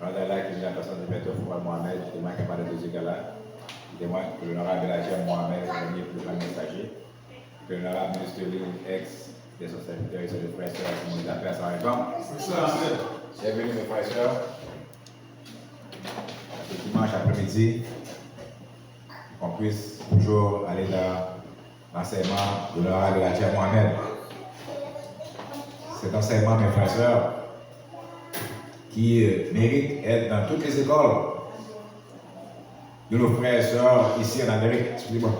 Pendant là, qui est la personne de Maître Fouad Mohamed, qui témoigne par les deux égards-là, qui témoigne que l'honorable Belagem Mohamed est le plus grand messager, que l'honorable ministre ex de son serviteur et de frères et sœurs qui nous appellent à sa réforme. Bienvenue mes frères et sœurs. Ce dimanche après-midi, qu'on puisse toujours aller dans l'enseignement de l'honorable Belagem Mohamed. Cet enseignement, mes frères et sœurs, qui mérite d'être dans toutes les écoles de nos frères et sœurs ici en Amérique. Excusez-moi.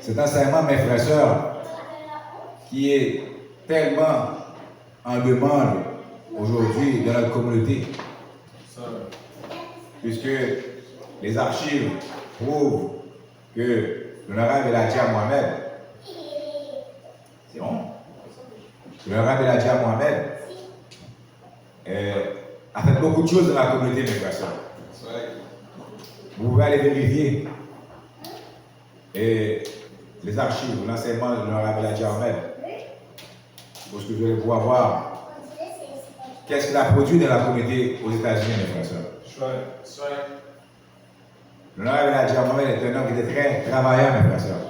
Cet enseignement, mes frères et sœurs, qui est tellement en demande aujourd'hui dans notre communauté, puisque les archives prouvent que l'honorable Belagem Mohamed, c'est bon? L'honorable Belagem Mohamed a fait beaucoup de choses dans la communauté, mes frères et sœurs. Vous pouvez aller vérifier et les archives, l'enseignement de l'honorable Belagem Mohamed, pour ce que vous allez pouvoir voir qu'est-ce qu'il a produit dans la communauté aux États-Unis, mes frères et sœurs. L'honorable Belagem Mohamed est un homme qui était très travaillant, mes frères et sœurs.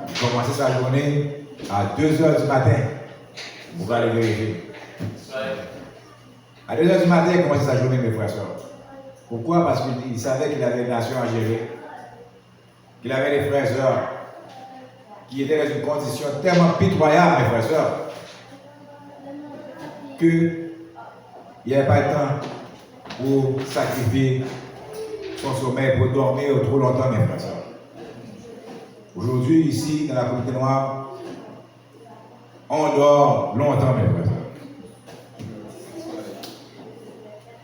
Il commençait sa journée à 2h du matin. Vous allez vérifier. À 2h du matin, il commençait sa journée, mes frères et sœurs. Pourquoi? Parce qu'il savait qu'il avait une nation à gérer, qu'il avait des frères et sœurs qui étaient dans une condition tellement pitoyable, mes frères et sœurs, qu'il n'y avait pas de temps pour sacrifier son sommeil, pour dormir trop longtemps, mes frères et sœurs. Aujourd'hui, ici, dans la communauté noire, on dort longtemps, mes frères et sœurs.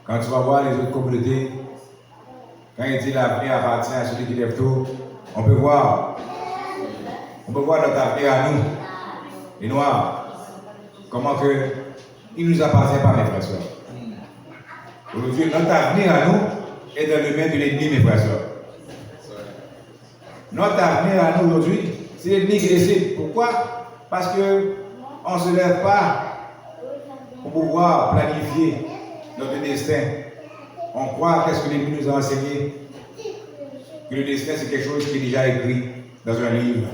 Quand tu vas voir les autres communautés, quand il dit l'avenir appartient à celui qui lève tôt, on peut voir notre avenir à nous, les Noirs, comment que il ne nous appartient pas, mes frères et sœurs. Aujourd'hui, notre avenir à nous est dans les mains de l'ennemi, mes frères et sœurs. Notre avenir à nous aujourd'hui, c'est l'ennemi qui décide. Pourquoi? Parce qu'on ne se lève pas pour pouvoir planifier notre destin. On croit qu'est-ce que l'ennemi nous a enseigné, que le destin c'est quelque chose qui est déjà écrit dans un livre,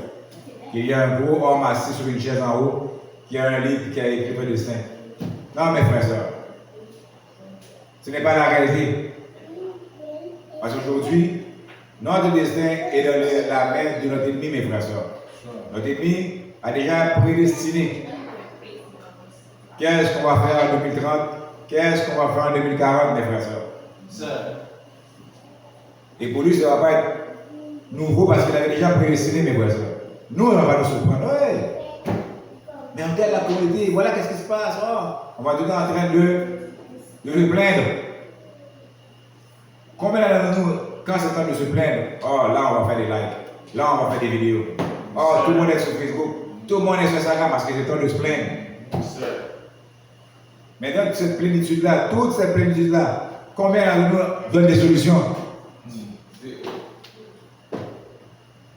qu'il y a un gros homme assis sur une chaise en haut, qui a un livre qui a écrit le destin. Non, mes frères et sœurs, ce n'est pas la réalité. Parce qu'aujourd'hui, notre destin est dans la main de notre ennemi, mes frères et sœurs. Notre ennemi a déjà prédestiné qu'est-ce qu'on va faire en 2030, qu'est-ce qu'on va faire en 2040, mes frères et sœurs. Et pour lui, ça ne va pas être nouveau parce qu'il avait déjà prédestiné, mes frères et sœurs. Nous, on va nous surprendre. Ouais. Mais on regarde la communauté, voilà qu'est-ce qui se passe. Oh. On va tout le temps en train de se plaindre. Combien d'entre nous, quand c'est temps de se plaindre, oh là on va faire des likes, là on va faire des vidéos, oh tout le monde est sur Facebook, tout le monde est sur Instagram parce que c'est temps de se plaindre. Maintenant, cette plénitude-là, toute cette plénitude-là, combien d'entre nous donnent des solutions?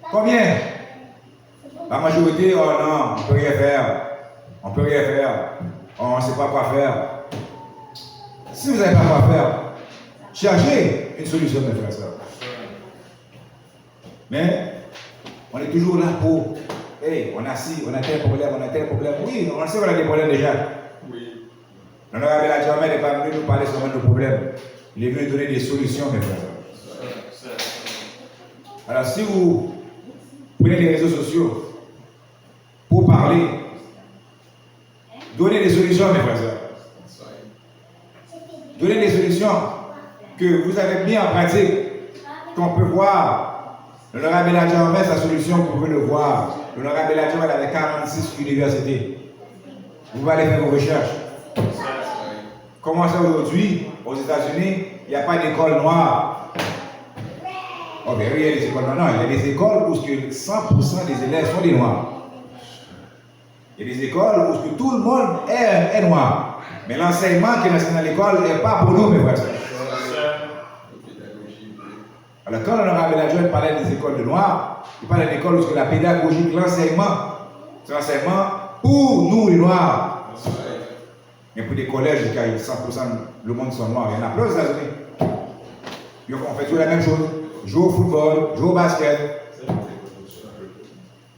Combien? La majorité, oh non, on ne peut rien faire, on ne peut rien faire, oh, on ne sait pas quoi faire. Si vous n'avez pas quoi faire, cherchez une solution, mes frères et sœurs. Mais on est toujours là pour, hey, on a ci, on a tel problème, on a tel problème. Oui, on sait qu'on a des problèmes déjà. Oui. L'honorable Belagem Mohamed n'est pas venu nous parler seulement de nos problèmes. Il est venu nous donner des solutions, mes frères et sœurs. Alors si vous prenez les réseaux sociaux pour parler, donnez des solutions, mes frères et sœurs. Donnez des solutions que vous avez mis en pratique, qu'on peut voir. L'honorable Belagem Mohamed, sa solution, vous pouvez le voir. L'honorable Belagem Mohamed avait 46 universités. Vous allez faire vos recherches. Comment ça aujourd'hui, aux États-Unis, il n'y a pas d'école noire? Oh, bien oui, il y a des écoles noires. Non, il y a des écoles où 100% des élèves sont des noirs. Il y a des écoles où tout le monde est noir. Mais l'enseignement qui est enseigné dans l'école n'est pas pour nous, mes frères. Alors, quand l'honorable Belagem parlait des écoles de noirs, il parlait d'écoles où la pédagogie, l'enseignement, c'est l'enseignement pour nous les Noirs. Mais pour des collèges, il y a 100% le monde sont noirs. Il y en a plein aux États-Unis. On fait toujours la même chose. Jouer au football, jouer au basket,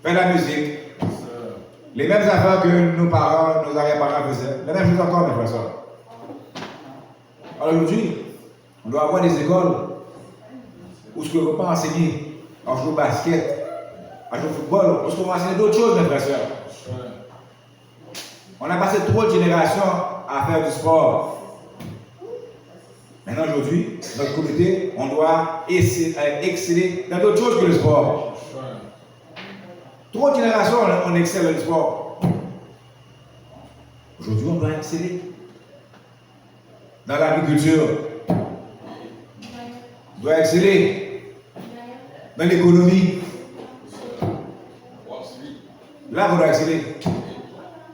faire la musique. Les mêmes affaires que nos parents, nos arrière-parents faisaient. La même chose encore, mes frères et sœurs. Alors aujourd'hui, on doit avoir des écoles où ce qu'on ne peut pas enseigner à jouer au basket, à jouer au football, où ce qu'on va enseigner d'autres choses, mes frères et sœurs. On a passé trop de générations à faire du sport. Maintenant, aujourd'hui, notre communauté, on doit exceller dans d'autres choses que le sport. Trop de générations, on excelle dans le sport. Aujourd'hui, on doit exceller dans l'agriculture. On doit exceller dans l'économie. Là, on doit exceller.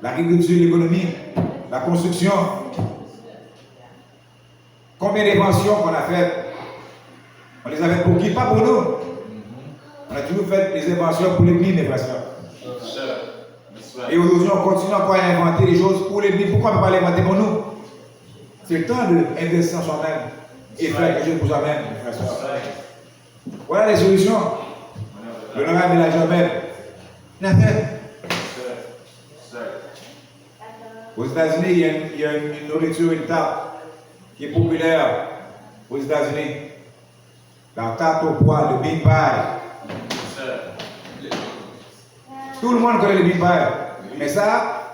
L'agriculture, l'économie, la construction. Combien d'inventions qu'on a faites? On les a faites pour qui? Pas pour nous. On a toujours fait des inventions pour les mines, mes frères et sœurs. Et aujourd'hui, on continue encore à inventer des choses pour les mines. Pourquoi on ne peut pas les inventer pour nous? C'est le temps d'investir en soi-même et faire quelque chose pour soi-même, mes frères et sœurs. Voilà les solutions. L'honorable Elijah Ahmed l'a fait. Aux États-Unis, il y a une nourriture, une tarte qui est populaire aux États-Unis. La tarte au pois, le bean pie. Tout le monde connaît le bean pie. Mais ça,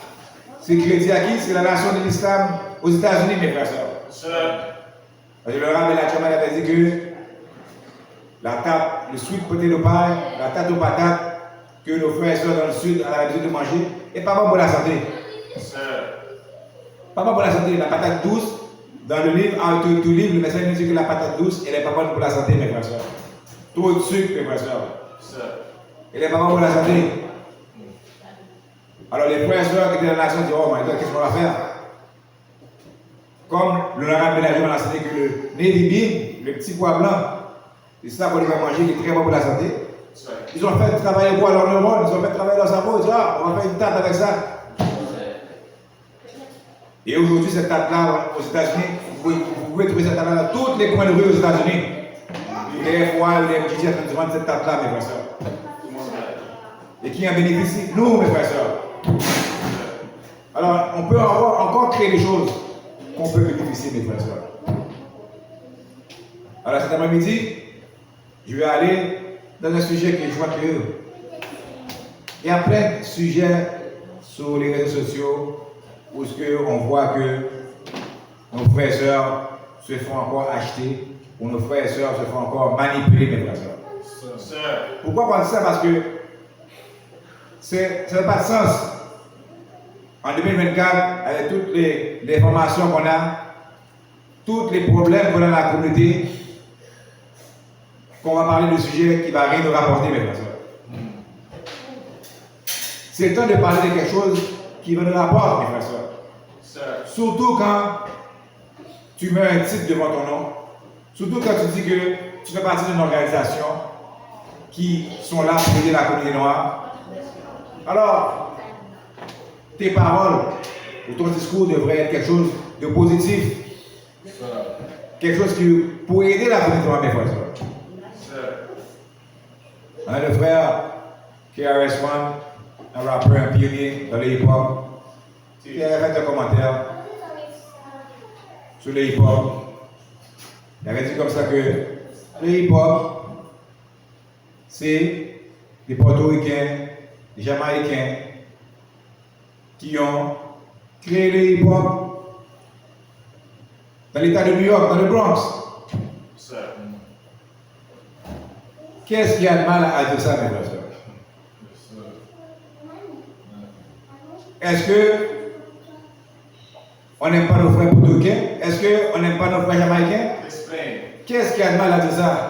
c'est crédit à qui? C'est la nation de l'islam aux États-Unis, mes frères et sœurs. Le rabbin Elijah Ahmed avait dit que la tarte, le sweet potato pie, la tarte aux patates que nos frères et sœurs dans le sud ont l'habitude de manger, n'est pas bon pour la santé. Pas bon pour la santé. La patate douce, dans le livre, tout livre, le médecin nous dit que la patate douce, elle n'est pas bonne pour la santé, mes frères et sœurs. Trop de sucre, mes frères et sœurs. Elle n'est pas bonne pour la santé. Alors les frères et sœurs qui étaient dans la nation disent, oh my God, qu'est-ce qu'on va faire? Comme l'honorable Benjamin a enseigné que le navy bean, le petit pois blanc, c'est ça qu'on va manger, qui est très bon pour la santé. Ils ont fait travailler quoi leurs neurones, ils ont fait travailler leur cerveau, ils disent, ah, on va faire une tarte avec ça. Et aujourd'hui, cette tarte-là, aux États-Unis, vous pouvez trouver cette tarte-là dans tous les coins de rue aux États-Unis. Les FY, les MJJ, ils vendent cette tarte-là, mes frères et sœurs. Et qui en bénéficie? Nous, mes frères et sœurs. Alors, on peut encore créer des choses qu'on peut bénéficier, mes frères et sœurs. Alors, cet après-midi, je vais aller dans un sujet que je vois que il y a plein de sujets sur les réseaux sociaux où on voit que nos frères et sœurs se font encore acheter, ou nos frères et sœurs se font encore manipuler, mes frères et sœurs. Pourquoi on dit ça? Parce que ça n'a pas de sens. En 2024, avec toutes les formations qu'on a, tous les problèmes qu'on a dans la communauté, qu'on va parler de sujets qui ne va rien nous rapporter, mes frères et sœurs. C'est le temps de parler de quelque chose qui va nous rapporter, mes frères et sœurs. Surtout quand tu mets un titre devant ton nom, surtout quand tu dis que tu fais partie d'une organisation qui sont là pour aider la communauté noire. Alors, tes paroles ou ton discours devrait être quelque chose de positif. Quelque chose pour aider la communauté noire, mes frères et sœurs. On a le frère KRS-One, un rappeur, un pionnier dans le hip-hop. Il avait fait un commentaire sur le hip-hop. Il avait dit comme ça que le hip-hop, c'est des Portoricains, des Jamaïcains qui ont créé le hip-hop dans l'état de New York, dans le Bronx. Qu'est-ce qu'il y a de mal à dire ça, mes frères et sœurs? Est-ce que on n'aime pas nos frères portoricains? Est-ce qu'on n'aime pas nos frères jamaïcains? Qu'est-ce qu'il y a de mal à dire ça?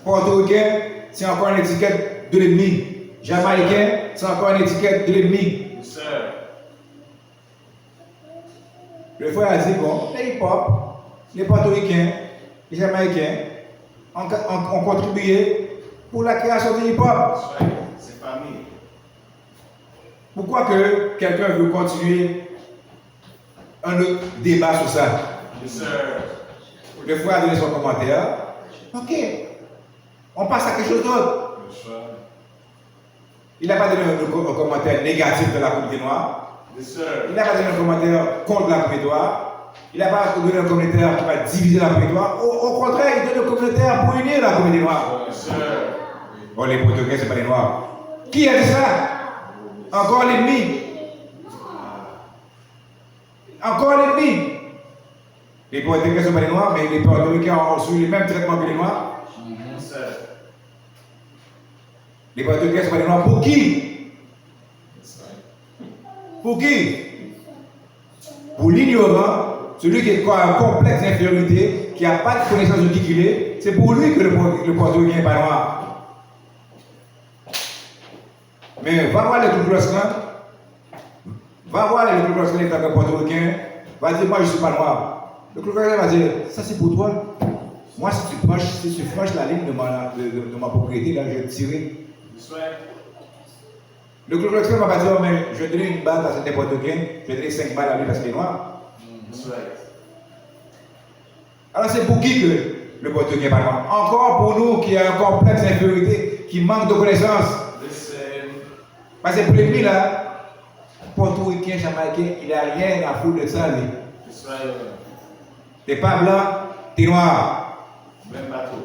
Portoricain, c'est encore une étiquette de l'ennemi. Jamaïcain, c'est encore une étiquette de l'ennemi. Le frère a dit, bon, les hip-hop, les portoricains, les jamaïcains ont contribué pour la création du hip-hop. C'est famille. Pourquoi que quelqu'un veut continuer un autre débat sur ça? Le frère a donné son commentaire. Ok. On passe à quelque chose d'autre. Il n'a pas donné un commentaire négatif de la communauté noire. Il n'a pas donné un commentaire contre la communauté noire. Il n'a pas donné un commentaire qui va diviser la communauté noire. Au contraire, il donne un commentaire pour unir la communauté noire. Bon, les Portugais, ce n'est pas les Noirs. Qui a dit ça? Encore l'ennemi. Encore l'ennemi. Les Portugais ne sont pas les Noirs, mais les Portugais ont reçu les mêmes traitements que les Noirs. Les Portugais ne sont pas les Noirs. Pour qui? Pour qui? Pour l'ignorant, celui qui a un complexe d'infériorité, qui n'a pas de connaissance de qui il est, c'est pour lui que le Portugais n'est pas noir. Mais va voir les Ku Klux Klan, va voir les Ku Klux Klan étant portoricain, va dire moi je ne suis pas noir. Le Ku Klux Klan va dire ça c'est pour toi. Moi si tu franchis la ligne de ma propriété, là je vais te tirer. Le Ku Klux Klan va dire mais je vais donner une balle à cet portoricain, je vais donner 5 balles à lui parce qu'il est noir. Alors c'est pour qui que le portoricain n'est pas noir? Encore pour nous qui a un complexe d'infériorité, qui manque de connaissances. Parce que pour l'ennemi là, portoricain, jamaïcain, il n'a rien à foutre de ça. T'es pas blanc, t'es noir. Même pas tout.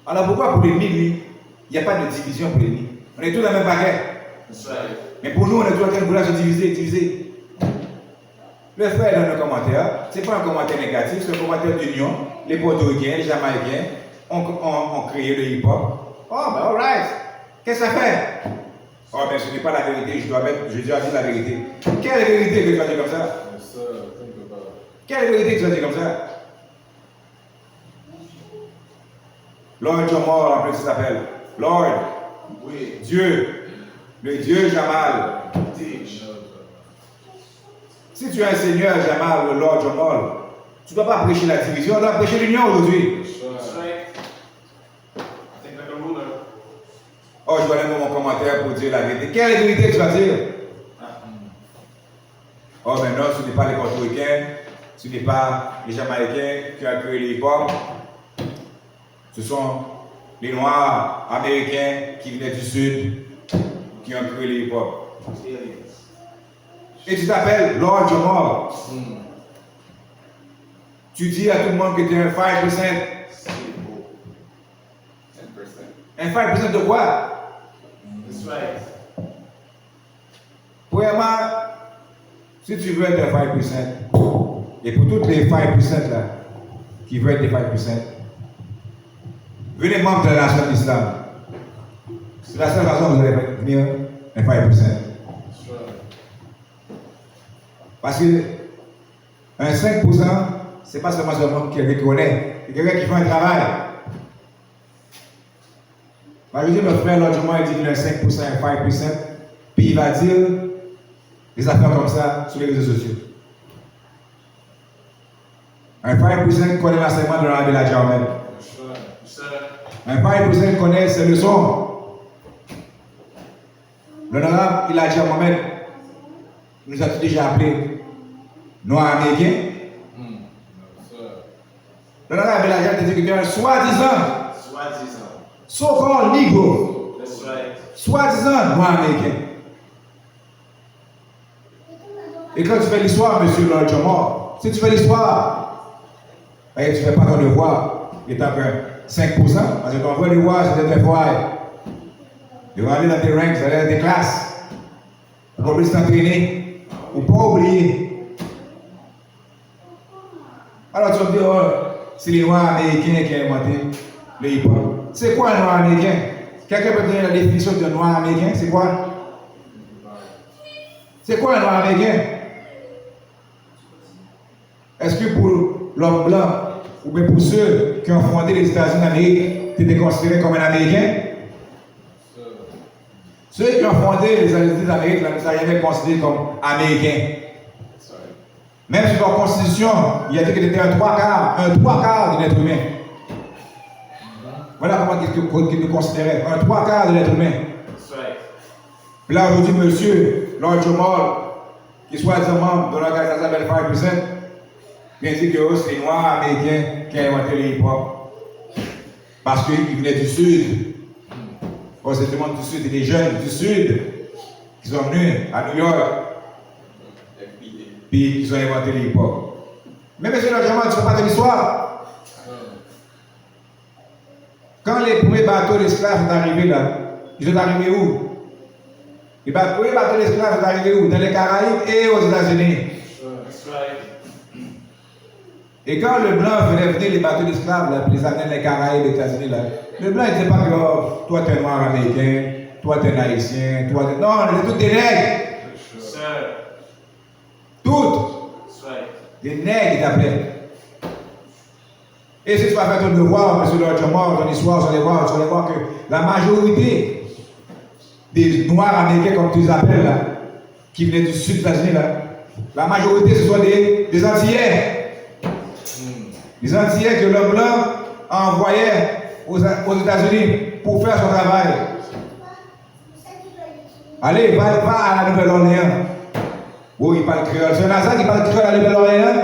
Alors pourquoi pour l'ennemi, lui, il n'y a pas de division pour l'ennemi? On est tous dans le même paquet. Mais pour nous, on est tous en train de vouloir se diviser. Le frère dans le commentaire, ce n'est pas un commentaire négatif, c'est un commentaire d'union. Les portoricains, les jamaïcains ont créé le hip-hop. Oh, ben alright. Qu'est-ce que ça fait? Oh, mais ce n'est pas la vérité, je dois dire la vérité. Quelle vérité que tu vas dire comme ça? Quelle vérité que tu vas dire comme ça? Lord Jomor, en plus, il s'appelle. Lord, oui. Dieu, le Dieu Jamal. Si tu es un Seigneur Jamal, le Lord Jomor, tu ne dois pas prêcher la division, tu dois prêcher l'union aujourd'hui. Oh, je vais donner mon commentaire pour dire la vérité. Quelle vérité tu vas dire? Oh, mais non, ce n'est pas les portoricains, ce n'est pas les Jamaïcains qui ont créé les hip-hop. Ce sont les Noirs américains qui venaient du Sud qui ont créé les hip-hop. Et tu t'appelles Lord Jomor. Tu dis à tout le monde que tu es un 5%. Un 5% de quoi? Premièrement, si tu veux être un 5%, et pour toutes les 5% là, qui veulent être des 5%, venez membre de la nation d'Islam. C'est la seule façon que vous allez devenir un 5%. Parce que un 5%, c'est pas seulement quelqu'un qui connaît, c'est quelqu'un qui fait un travail. Je dis, notre frère, l'autre mois, il dit qu'il a 5%, 5%, puis il va dire des affaires comme ça sur les réseaux sociaux. Un 5% connaît l'enseignement de l'honorable Elijah Muhammad. Un 5% connaît ses leçons. L'honorable Elijah Muhammad nous a déjà appelés noirs américains. L'honorable Elijah te dit que tu es un soi-disant. So-called Negro. Soi-disant noir américain. Et quand tu fais l'histoire, monsieur Lord Jomor, si tu fais l'histoire, tu ne fais pas ton devoir, étant que 5%, parce que ton vrai devoir, c'est d'être un foyer. Tu vas aller dans tes ranks, aller dans tes classes. Tu ne vas pas oublier t'entraîner, ou pas oublier. Alors tu vas me dire, oh, c'est les noirs américains qui ont inventé le hip-hop. C'est quoi un noir américain? Quelqu'un peut donner la définition de noir américain? C'est quoi? C'est quoi un noir américain? Est-ce que pour l'homme blanc, ou bien pour ceux qui ont fondé les États-Unis d'Amérique, tu étais considéré comme un Américain? Ceux qui ont fondé les États-Unis d'Amérique, ne sont jamais considérés comme Américains. Même sur leur constitution, il y a dit que tu étais un trois quarts de l'être humain. Voilà comment ils te considéraient, un trois quarts de l'être humain. Puis là, aujourd'hui, monsieur, Lord Jamal, qui soit membre de l'organisation s'appelle 5%, vient dire que c'est les Noirs américains qui ont inventé le hip-hop. Parce qu'ils venaient du Sud. C'est le monde du Sud, et des jeunes du Sud qui sont venus à New York. Puis ils ont inventé le hip-hop. Mais monsieur Lord Jamal, tu ne sais pas de l'histoire. Quand les premiers bateaux d'esclaves sont arrivés là, ils sont arrivés où? Les premiers bateaux d'esclaves sont arrivés où? Dans les Caraïbes et aux États-Unis. Et quand le blanc venait venir les bateaux d'esclaves, là, puis les amener dans les Caraïbes et les États-Unis, là, le blanc ne disait pas que oh, toi t'es noir américain, toi t'es haïtien, toi t'es. Non, on était tous des nègres. Toutes. Des nègres, ils t'appelaient. Et si tu vas faire ton devoir, monsieur Lord Jamal, ton histoire, tu vas voir que la majorité des Noirs américains, comme tu les appelles, là, qui venaient du sud des États-Unis, là, la majorité, ce sont des Antillais. Les Antillais que l'homme blanc envoyait aux États-Unis pour faire son travail. Allez, va à la Nouvelle-Orléans. Oui, il parle créole. C'est un hasard qui parle créole à la Nouvelle-Orléans.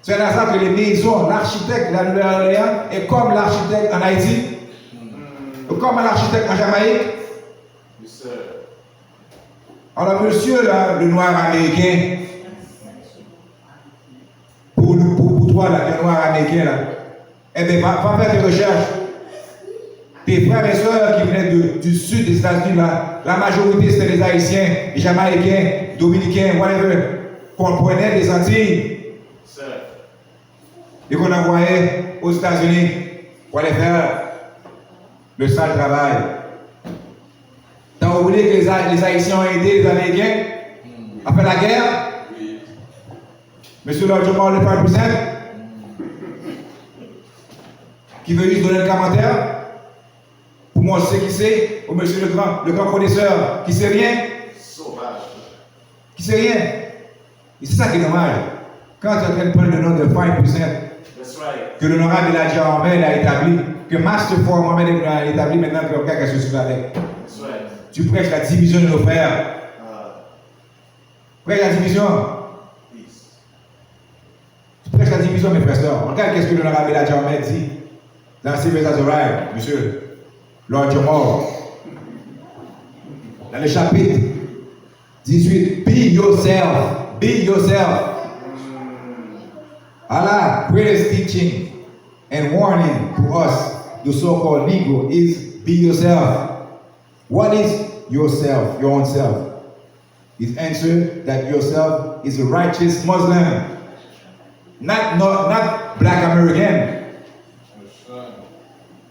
C'est un hasard que les maisons, l'architecte de la Nouvelle-Orléans est comme l'architecte en Haïti, comme l'architecte en Jamaïque. Alors, monsieur, là, le noir américain, pour toi, là, le noir américain, là, eh bien, va faire tes recherches. Tes frères et sœurs qui venaient du sud des États-Unis, là, la majorité c'était les Haïtiens, les Jamaïcains, Dominicains, whatever, qu'on prenait des Antilles et qu'on envoyait aux États-Unis pour aller faire le sale travail. T'as oublié que les Haïtiens ont aidé les Américains à faire la guerre? Oui. Monsieur Lord Jamal, le 5%, qui veut juste donner un commentaire? Pour moi, je sais qui c'est, ou monsieur le grand connaisseur, qui sait rien? Sauvage. Qui sait rien? Et c'est ça qui est dommage. Quand tu es en train de prendre le nom de 5%, que l'honorable Elijah Ahmed a établi, que Master For Mohamed a établi maintenant que le gars qui se suit avec. Tu prêches la division de nos frères. Prêche la division. Tu prêches la division, mes frères. Regarde qu'est-ce que l'honorable Elijah Ahmed dit dans Civil Azariah, monsieur Lord Jamal. Dans le chapitre 18, be yourself. Be yourself. Allah's greatest teaching and warning to us, the so-called Negro, is be yourself. What is yourself, your own self? His answer that yourself is a righteous Muslim, not black American.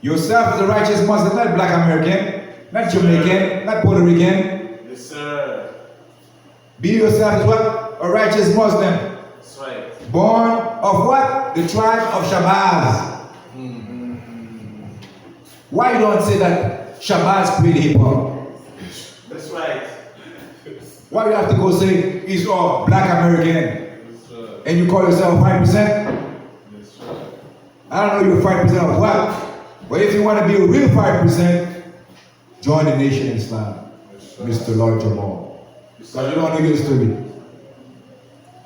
Yourself is a righteous Muslim, not black American, not Jamaican, not Puerto Rican. Yes, sir. Be yourself is what? A righteous Muslim. That's right. Born of what? The tribe of Shabazz. Why you don't say that Shabazz created hip hop? That's right. Why you have to go say he's all black American and you call yourself 5%? Yes, I don't know you're 5% of what, but if you want to be a real 5%, join the Nation of Islam, Mr. Lord Jamal. Because you don't know your story.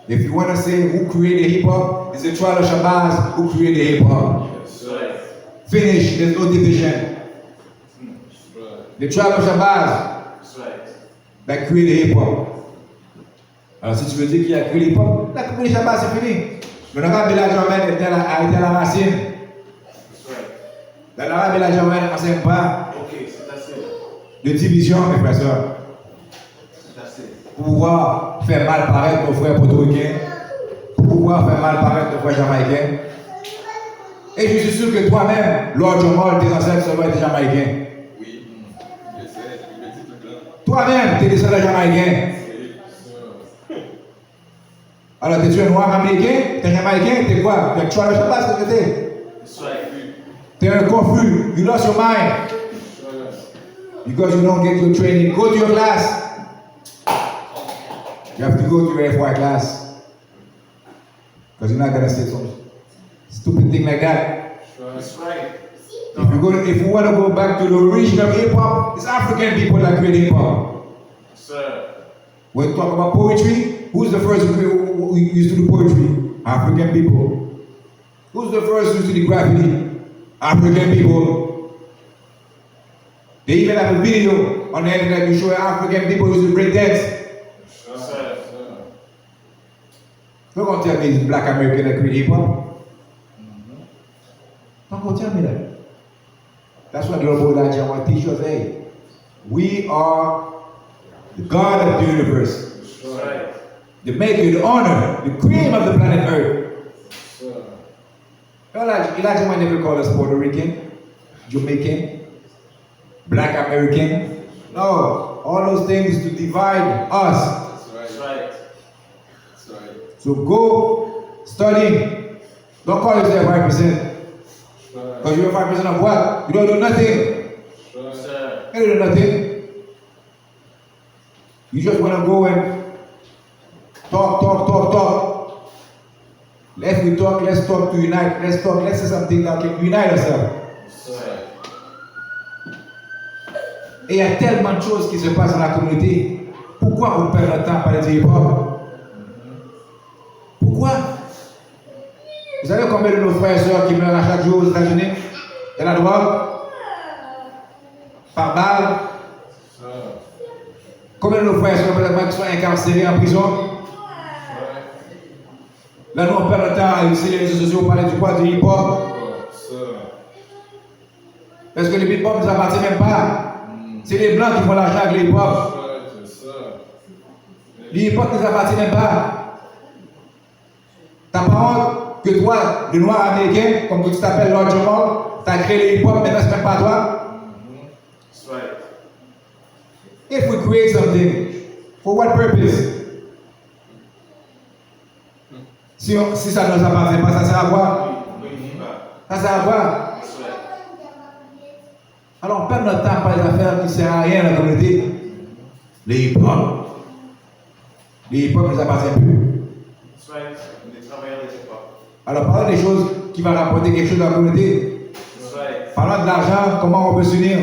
If you want to say who created hip hop, it's the tribe of Shabazz who created hip hop. Finish, there's no division. The tribe of Shabazz that created hip hop. Alors si tu veux dire qu'il a créé l'hip hop, la communauté Shabazz c'est fini. Mais l'arabe et la Germaine a été à la racine. L'arabe et la Germaine n'enseignent pas de division, mes frères et sœurs. Pour pouvoir faire mal paraître nos frères portoricains, pour pouvoir faire mal paraître nos frères jamaïcains. Et je suis sûr que toi-même, Lord Jamal, tes ancêtres étaient jamaïcains. Oui, je sais, je me dis tout là. Toi-même, tes descendants jamaïcains. Alors, t'es-tu un noir américain? T'es jamaïcain? T'es quoi? Tu as le Shabazz que t'es? T'es un confus. You lost your mind. Because you don't get your training. Go to your class. You have to go to your FY class. Because you're not going to say some stupid thing like that. That's right. If we want to go back to the origin of hip hop, it's African people that create hip hop. Sir. When we talk about poetry, who's the first who used to do poetry? African people. Who's the first who used to do graffiti? African people. They even have a video on the internet to show African people used to break dance. Sir. Don't go tell me it's black American that create hip hop. Don't go tell me that. That's what the Lord I want to teach us. Hey, we are the God of the universe, Right. the maker, the owner, the cream of the planet Earth. Elijah might never call us Puerto Rican, Jamaican, Black American. No, all those things to divide us. That's right. So go study. Don't call yourself 5%. Because you're 5% of what? You don't do nothing. Sir. You don't do nothing. You just want to go and talk. Let's talk to unite. Let's say something that can unite ourselves. Sir. Et il y a tellement de choses qui se passent dans la communauté. Pourquoi on perd notre temps à parler de hip-hop? Pourquoi? Vous savez combien de nos frères et sœurs qui meurent à chaque jour aux États-Unis de la drogue? Par balle? Combien de nos frères et sœurs qui sont incarcérés en prison? Là, nous on perd notre temps à utiliser les réseaux sociaux pour parler du quoi? Du hip-hop. Parce que le hip-hop ne nous appartient même pas. C'est les blancs qui font l'argent avec le hip-hop. Le hip-hop ne nous appartient même pas. Ta parole que toi, le noir américain, comme tu t'appelles Lord Jamal, tu as créé le hip-hop, maintenant c'est même pas toi. That's right. If we create something, for what purpose? Si ça ne nous appartient pas, ça sert à quoi? Ça sert à quoi? Alors on perd notre temps par des affaires qui ne servent à rien dans la communauté. Les hip-hop. Les hip-hop ne nous appartiennent plus. That's right. Les travailleurs de hip-hop. Alors parlons des choses qui vont rapporter quelque chose dans la communauté. That's right. Parlons de l'argent, comment on peut s'unir.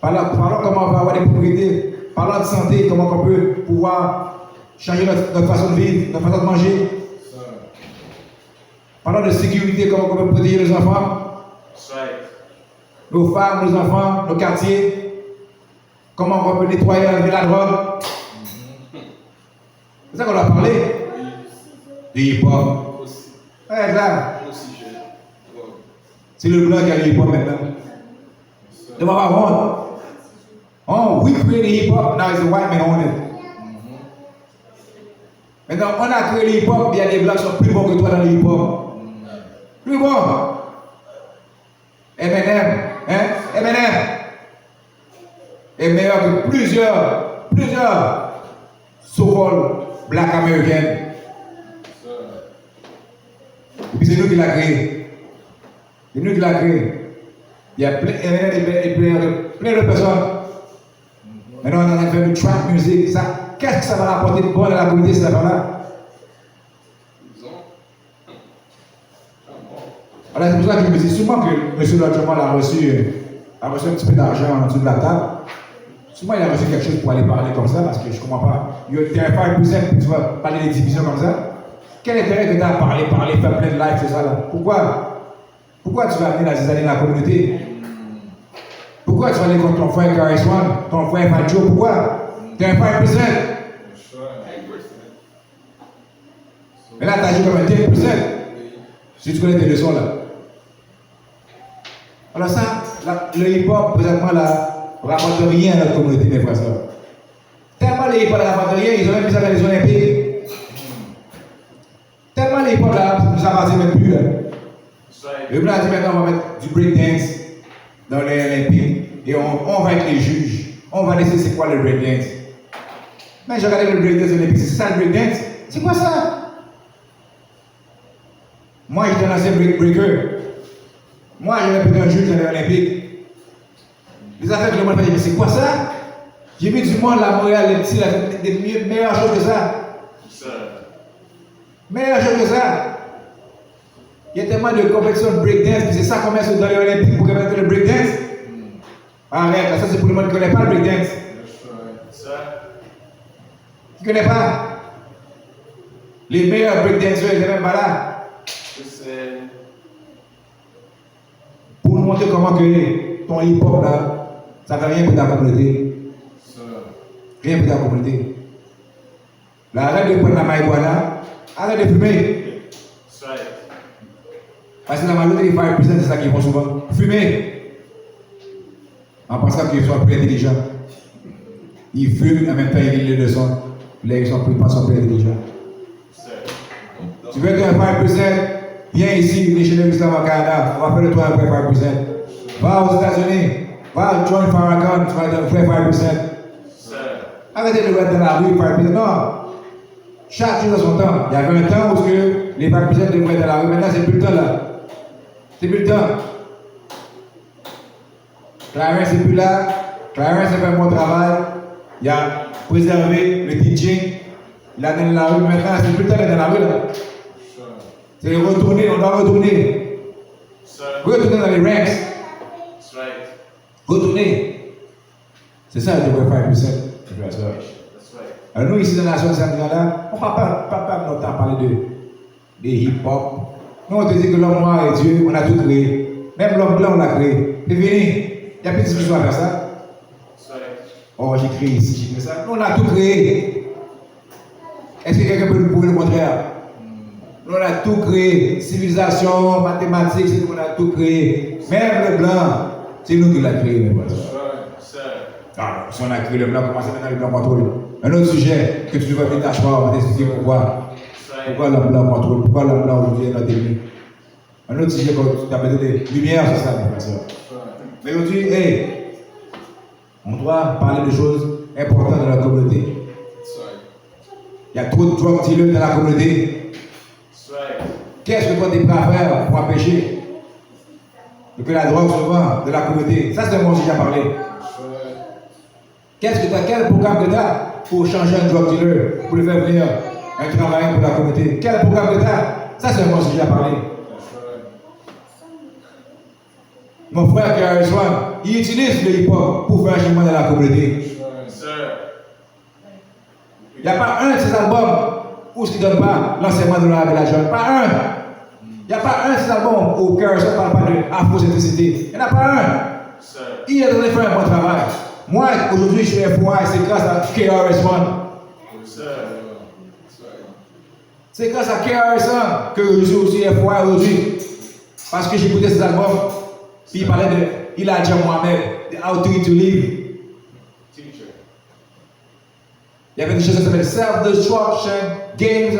Parlons comment on va avoir des propriétés. Parlons de santé, comment on peut pouvoir changer notre façon de vivre, notre façon de manger. Parlons de sécurité, comment on peut protéger les enfants. That's right. Nos femmes, nos enfants, nos quartiers. Comment on peut nettoyer, enlever la drogue. C'est ça qu'on doit parler. Du hip-hop. Ouais, ça. C'est le blanc qui a le hip-hop maintenant. They want one. Oh, we created hip-hop, now it's the white man on it. Maintenant, on a créé le hip-hop, il y a des blancs qui sont plus bons que toi dans le hip-hop. Plus bons. Eminem, hein? Eminem est meilleur que plusieurs so-called black américains. Et puis c'est nous qui l'a créé. C'est nous qui l'a créé. Il y a plein de personnes. Maintenant, on a fait du trap music. Qu'est-ce que ça va rapporter de bon dans la communauté, cette affaire-là? Alors, c'est pour ça que je me dis souvent que M. Lodgeman a reçu un petit peu d'argent en dessous de la table. Souvent, il a reçu quelque chose pour aller parler comme ça, parce que je ne comprends pas. Tu es un faire plus simple, tu vas parler des divisions comme ça. Quel intérêt que tu as à parler, faire plein de lives, c'est ça là? Pourquoi tu vas amener la zizanie dans la communauté? Pourquoi tu vas aller contre ton frère Karis One, ton frère Facho? Pourquoi? Tu es un 5%. Mais là, tu agis comme un 10%. Si tu connais tes leçons là. Alors ça, le hip-hop, présentement, là, rapporte rien à notre communauté, mes frères et sœurs. Tellement le hip-hop ne rapporte rien, ils ont même mis ça dans les Olympiques. Tellement le hip-hop là, nous appartient même plus là. Le blanc dit maintenant, on va mettre du breakdance dans les Olympiques et on va être les juges. On va laisser c'est quoi le breakdance. Mais j'ai regardé le breakdance olympique, c'est ça le breakdance? C'est quoi ça? Moi, j'étais un ancien breaker. Moi, j'avais pu être un juge dans les Olympiques. Les affaires que le monde fait, mais c'est quoi ça? J'ai vu du monde, la Montréal, les petits, des meilleures choses que ça. Meilleures choses que ça. Il y a tellement de compétitions de breakdance, puis c'est ça qu'on met dans les Olympiques pour mettre le breakdance. Arrête, ça c'est pour le monde qui ne connaît pas le breakdance. Sir. Qui ne connaît pas? Les meilleurs breakdancers, ils ne sont même pas là. Listen. Pour nous montrer comment que ton hip-hop là, ça ne fait rien pour ta communauté. Rien pour ta communauté. Là, arrête de prendre la marijuana, arrête de fumer. That's right. Parce que la majorité des 5%, c'est ça qu'ils font souvent. Fumer. En pensant qu'ils sont plus intelligents. Ils fument, en même temps ils lisent les leçons. Là, ils sont plus intelligents. Sir. Tu veux être un 5%, viens ici, venez chez l'Islam au Canada. On va faire de toi un vrai 5%. Va aux États-Unis, va join Farrakhan, tu vas être un vrai 5%. Sir. Arrêtez de mettre dans la rue 5%. Non. Chaque chose a son temps. Il y avait un temps où les 5% devaient être dans la rue. Maintenant, c'est plus le temps là. C'est plus le temps. Clarence n'est plus là. Clarence a fait un bon travail. Il a préservé le teaching. Il a dans la rue. Maintenant, c'est plus le temps d'être dans la rue là. C'est retourner, on doit retourner. Sir. Retourner dans les ranks. That's right. Retourner. C'est ça le devrait faire 5%. That's right. Alors nous ici dans la nation de Saint-Denis-là, on ne parle pas notre temps parler de hip-hop. Nous on te dit que l'homme noir est Dieu, on a tout créé. Même l'homme blanc on l'a créé. C'est fini. Il n'y a plus de discussion à faire ça. That's right. Oh j'ai créé ici, j'ai fait ça. Nous on a tout créé. Est-ce que quelqu'un peut nous prouver le contraire? Nous on a tout créé. Civilisation, mathématiques, c'est nous on a tout créé. Même le blanc, c'est nous qui l'avons créé. Sir. Ah, si on a créé le blanc, comment ça maintenant le blanc contrôle? Un autre sujet que tu devrais venir t'acheter, on va t'expliquer pourquoi. Pourquoi l'homme blanc contrôle, pourquoi l'homme blanc aujourd'hui est notre ennemi. Un autre sujet que tu as besoin de lumière sur ça, mes frères. Mais aujourd'hui, hey, on doit parler de choses importantes dans la communauté. Il y a trop de drug dealers dans la communauté. Qu'est-ce que toi tu es prêt à faire pour empêcher que la drogue se vend de la communauté? Ça, c'est un bon sujet à parler. Qu'est-ce que tu as, quel programme que tu as pour changer un drug dealer, pour le faire venir un travailleur pour la communauté? Quel programme que tu as? Ça, c'est un bon sujet à parler. Mon frère qui a reçu, il utilise le hip-hop pour faire un changement dans la communauté. Il n'y a pas un de ces albums où ce ne donne pas l'enseignement de la révélation. Pas un. Il n'y a pas un de ces albums où cœur ne parle pas de afro-centricité. Il n'y en a pas un. Il a donné faire un bon travail. Moi, aujourd'hui, je suis FOI, c'est grâce à KRS-One. C'est grâce à KRS-One que je suis aussi FOI aujourd'hui. Parce que j'écoutais ses albums. Puis il parlait de Elijah Muhammad, de How to Eat to Live. Il y avait des choses qui s'appellent Self-Destruction, Games,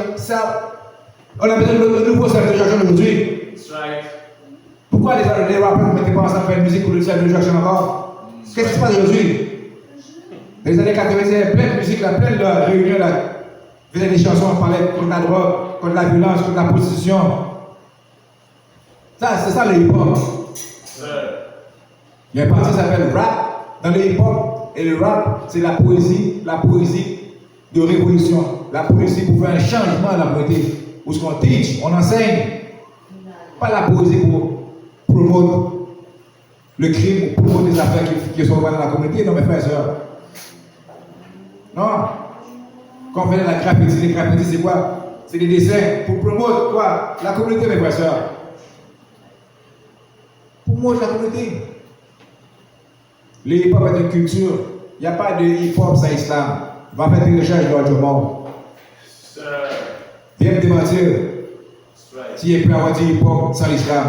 On a besoin de nouveau Self-Destruction aujourd'hui. Pourquoi les rappeurs ne mettaient pas ensemble faire une musique pour le Self-Destruction encore? Qu'est-ce qui se passe aujourd'hui? Dans les années 80, il y avait plein de musique, plein de réunions, il faisait des chansons, on parlait contre la drogue, contre la violence, contre la prostitution. Ça, c'est ça le hip-hop. Il y a une partie qui s'appelle rap dans le hip-hop. Et le rap, c'est la poésie de révolution. La poésie pour faire un changement dans la communauté. Où ce qu'on teach, on enseigne. Pas la poésie pour promouvoir le crime, pour promouvoir des affaires qui sont dans la communauté. Non, mes frères et sœurs. Non. Quand on fait de la graffiti, les graffitis, c'est quoi? C'est des dessins pour promouvoir quoi? La communauté, mes frères et sœurs. Pour moi, la communauté. Le hip-hop est une culture. Il n'y a pas de hip-hop sans islam. Va faire des recherches dans le monde. Viens me démentir. Si il y a plus à avoir du hip-hop sans l'islam.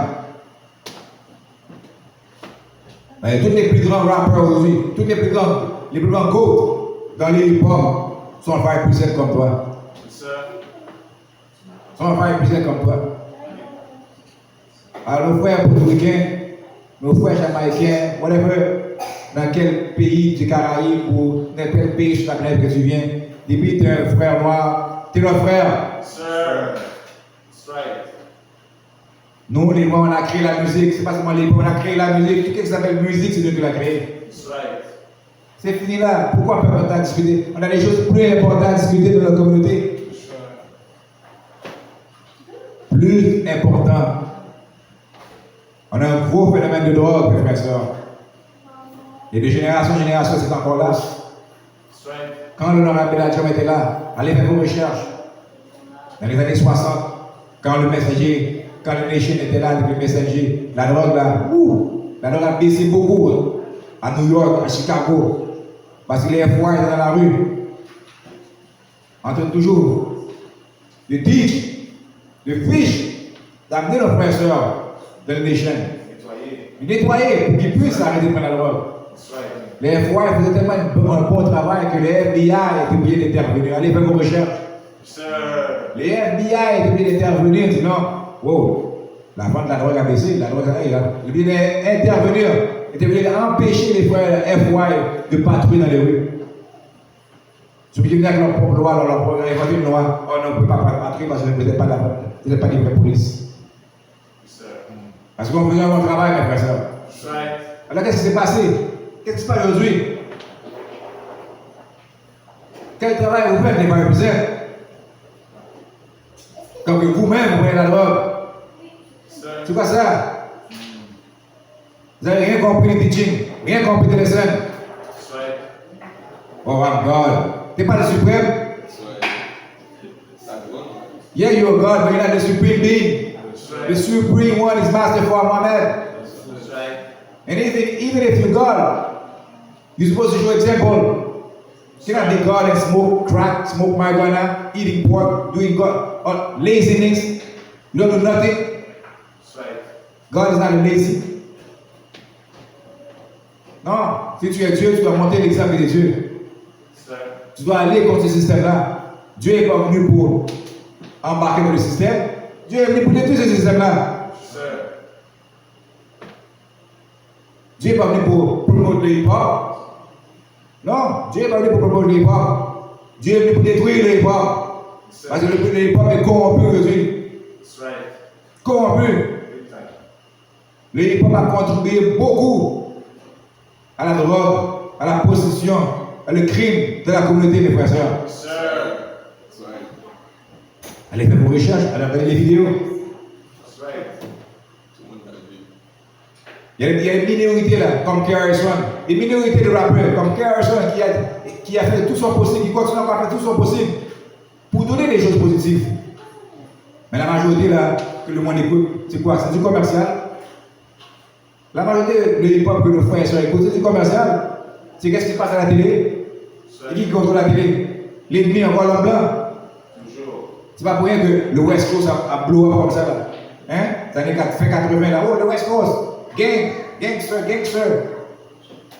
Tous les plus grands rappeurs aujourd'hui, tous les plus grands goats dans le hip-hop sont 5% comme toi. Sont 5% comme toi. Alors nos frères portoricains, nos frères jamaïcains, whatever, dans quel pays du Caraïbes ou dans quel pays sur la planète que tu viens, depuis tu es un frère noir, tu es notre frère. Nous, les Noirs, on a créé la musique, c'est pas seulement les Noirs, on a créé la musique, tout ce qui s'appelle musique, c'est nous qui l'avons créé. C'est fini là, pourquoi on peut pas discuter? On a des choses plus importantes à discuter dans notre communauté. Plus important On a un gros phénomène de drogue, mes frères et sœurs. Et de génération en génération, c'est encore là. That's right. Quand l'honorable Beladium était là, allez faire vos recherches. Dans les années 60, quand le Messenger, quand le Nation était là, le Messenger, la drogue là, la drogue a baissé beaucoup. À New York, à Chicago. Parce que les FY étaient dans la rue. En train toujours de teach, de fiche, d'amener nos frères et sœurs de la Nation. Nettoyer. De nettoyer pour qu'ils puissent arrêter de prendre la drogue. That's right. Les FY faisaient tellement un bon travail que les FBI étaient obligés d'intervenir. Allez faire vos recherches. Sir. Les FBI étaient obligés d'intervenir, sinon, wow, la vente de la drogue a baissé, la drogue a baissé. Ils étaient obligés d'intervenir, ils étaient obligés d'empêcher les frères FY de patrouiller dans les rues. Ils sont obligés de venir avec leur propre loi, leur propre loi. On ne peut pas patrouiller parce que vous n'êtes pas des vraies polices. Sir. Parce qu'on faisait un bon travail, mes frères et sœurs. That's right. Alors qu'est-ce qui s'est passé? Qu'est-ce qui se passe aujourd'hui? Quel travail vous faites, les frères et sœurs? Comme que vous-même, vous prenez la drogue. Sir. C'est quoi ça? Vous n'avez rien compris les teaching, rien compris les lessons. That's right. Oh my God. Tu n'es pas le suprême? That's right. That's one. Yeah, you're God, but you're not the supreme being. That's The right. supreme one is Master for Muhammad. That's right. And even if you're God, you're supposed to show example. You cannot be God and smoke crack, smoke marijuana, eating pork, doing God, or laziness. You don't do nothing. That's right. God is not lazy. Non, si tu es Dieu, tu dois monter l'exemple de Dieu. Sir. Tu dois aller contre ce système-là. Dieu n'est pas venu pour embarquer dans le système. Dieu est venu pour détruire ce système-là. Sir. Dieu n'est pas venu pour promouvoir le hip-hop. Non, Dieu n'est pas venu pour promouvoir le hip-hop. Dieu est venu pour détruire le hip-hop. Sir. Parce que le hip-hop est corrompu aujourd'hui. That's right. Corrompu. Big time. Le hip-hop a contribué beaucoup à la drogue, à la possession, à le crime de la communauté, mes frères et sœurs. Sir. That's right. Allez faire vos recherches, allez regarder les vidéos. That's right. Tout le monde a vu. Il y a une minorité là, comme KRS-One, une minorité de rappeurs comme KRS-One qui a fait tout son possible, qui continue à faire tout son possible pour donner des choses positives. Mais la majorité là, que le monde écoute, c'est quoi? C'est du commercial. La majorité de hip-hop que nos frères et sœurs écoutent, c'est du commercial. C'est qu'est-ce qui passe à la télé? That's Et qui right. contrôle la télé? L'ennemi encore l'homme blanc. Toujours. C'est pas pour rien que le West Coast a blow up comme ça là. Hein? Ça fait 80 là. Oh, le West Coast. Gang, gangster.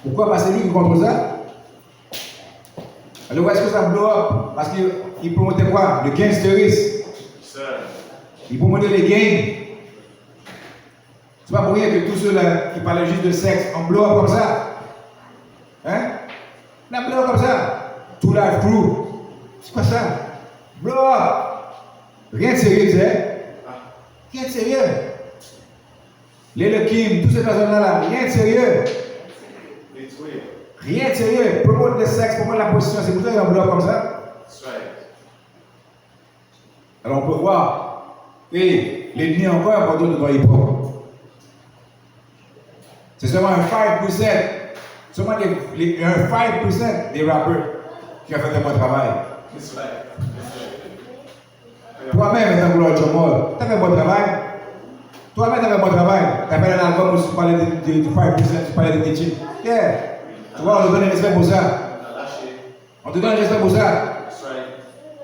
Pourquoi? Parce que c'est lui qui contrôle ça. Le West Coast a blow up parce qu'il promotait quoi? Le gangsterisme. Sir. Il promotait les gangs. C'est pas pour rien que tous ceux-là qui parlaient juste de sexe ont blow up comme ça. Hein? On a blow up comme ça. Tout life crew. C'est quoi ça? Blow up. Rien de sérieux, tu sais. Rien de sérieux. Les Kim, toutes ces personnes-là, rien de sérieux. Détruire. Rien de sérieux. Promote le sexe, promote la position. C'est pour ça qu'ils ont blow up comme ça. That's right. Alors on peut voir. Et l'ennemi encore important de notre hip-hop. C'est seulement un 5%, seulement un 5% des rappeurs qui ont fait un bon travail. That's right. Toi-même, étant gloire de mort, tu as fait un bon travail. Toi-même, tu as fait un bon travail. Tu as fait un album où tu parlais de 5%, tu parlais de teaching. Yeah. Tu vois, on te donne un respect pour ça. On a lâché. On te donne un respect pour ça. That's right.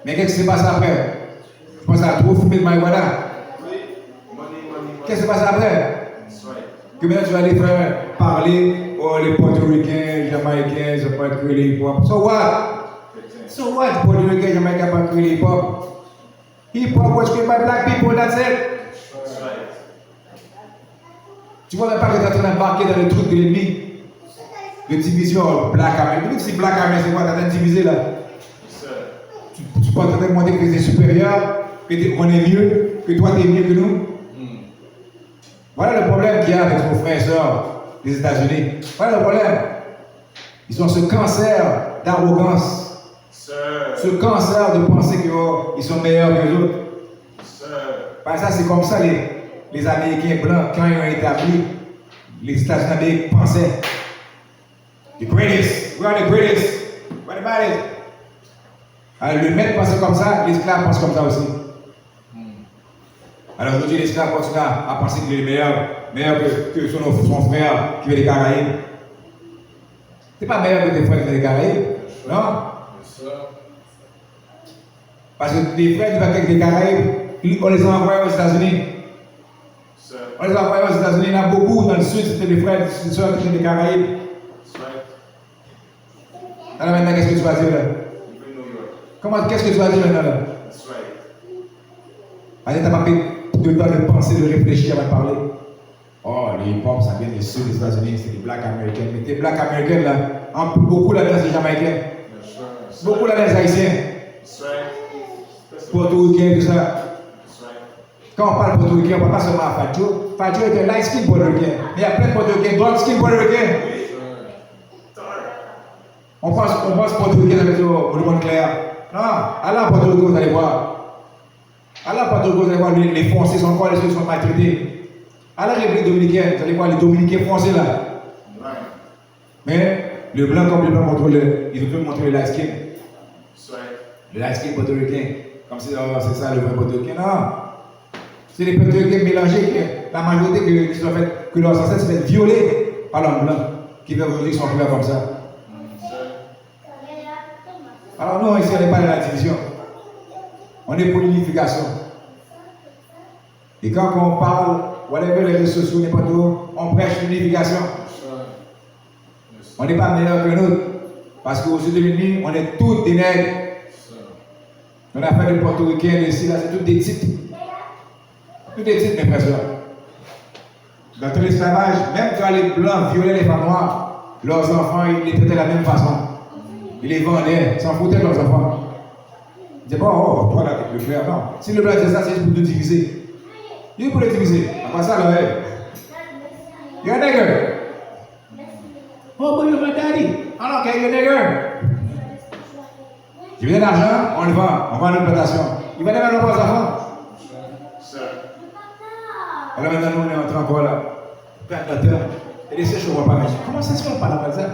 Mais qu'est-ce qui s'est passé après? Tu penses à trop fumer de marijuana. Oui. Money. Qu'est-ce qui s'est passé après? That's right. Que maintenant tu vas aller faire parler, oh les portoricains, jamaïcains, ils n'ont pas créé les hip-hop. So what? So what? Portoricains, jamaïcains n'ont pas créé les hip-hop. Hip-hop was created by black people, that's it. That's right. Tu vois même pas que tu es en train d'embarquer dans le truc de l'ennemi. De division, black American. Même si black American, c'est quoi? Tu es en train de diviser là. Yes, sir. Tu peux en train de montrer que tu es supérieur, qu'on est mieux, que toi tu es mieux que nous. Voilà le problème qu'il y a avec nos frères et sœurs des États-Unis. Voilà le problème. Ils ont ce cancer d'arrogance, Sir. ce cancer de penser qu'ils sont meilleurs que les autres. Sir. Parce que ça, c'est comme ça les Américains blancs, quand ils ont établi Les États-Unis pensaient. The greatest. We are the greatest. What about it? Alors, le maître pensait comme ça, l'esclave pense comme ça aussi. Alors aujourd'hui, l'esclave continue à penser qu'il est meilleur que son frère qui vient des Caraïbes. C'est pas meilleur que tes frères qui viennent des Caraïbes, non? Parce que les frères qui viennent des Caraïbes, on les a envoyés aux États-Unis. On les a envoyés aux États-Unis, il y en a beaucoup dans le sud, c'était des frères et sœurs qui viennent des Caraïbes. Alors maintenant, qu'est-ce que tu vas dire là? Qu'est-ce que tu vas dire maintenant là? Parce que tu n'as pas pris de temps de penser, de réfléchir avant de parler. Oh, les hip-hop, ça vient des sud des États-Unis, c'est des blacks américains. Mais tes blacks américains là, beaucoup là-dedans c'est jamaïcains. Beaucoup là-dedans c'est haïtiens. Portoricains, tout ça. Quand on parle portoricain, on ne parle pas seulement à Fadjo. Fadjo est un light skin portoricain. Mais il y a plein de portoricains, dark skin portoricains. On pense portoricain avec le monde clair. Non, allez à Porto Rico, vous allez voir. Allez à Porto Rico, vous allez voir, les Français sont encore les choses sont maltraités. Allez à la République dominicaine, vous allez voir les Dominicains français là. Mais le blanc comme le blanc contrôle, ils veulent montrer le light skin. Le light skin portoricain. Comme si c'est ça le vrai portoricain. Non. C'est les portoricains mélangés, la majorité qui sont fait, que leurs ancêtres se fait violer par l'homme blanc, qui veulent aujourd'hui sont couleurs comme ça. Alors nous, ici, on n'est pas dans la division. On est pour l'unification. Et quand on parle, whatever les réseaux sociaux, n'importe où, on prêche l'unification. On n'est pas meilleur que nous. Parce qu'aux États-Unis, on est tous des nègres. On a fait des portoricains, des ici, là, c'est tous des types. Tous des types, mes frères. Dans tout l'esclavage, même quand les blancs violaient les femmes noires, leurs enfants, ils les traitaient de la même façon. Ils les vendaient, s'en foutaient de leurs enfants. Ils disaient, bon, oh, toi là, le frère, non. Si le blanc disait ça, c'est pour te diviser. Il est pour les diviser. Après ça, là, you're a nigger. Oh, but you're my daddy. Ah non, okay, you're a nigger. Il vient d'argent, on le vend. On vend une plantation. Il va aller nos enfants. Alors maintenant, nous, on est entré encore là. Plantateur. Et les sèches, on ne voit pas magique. Comment ça se fait, on parle comme ça?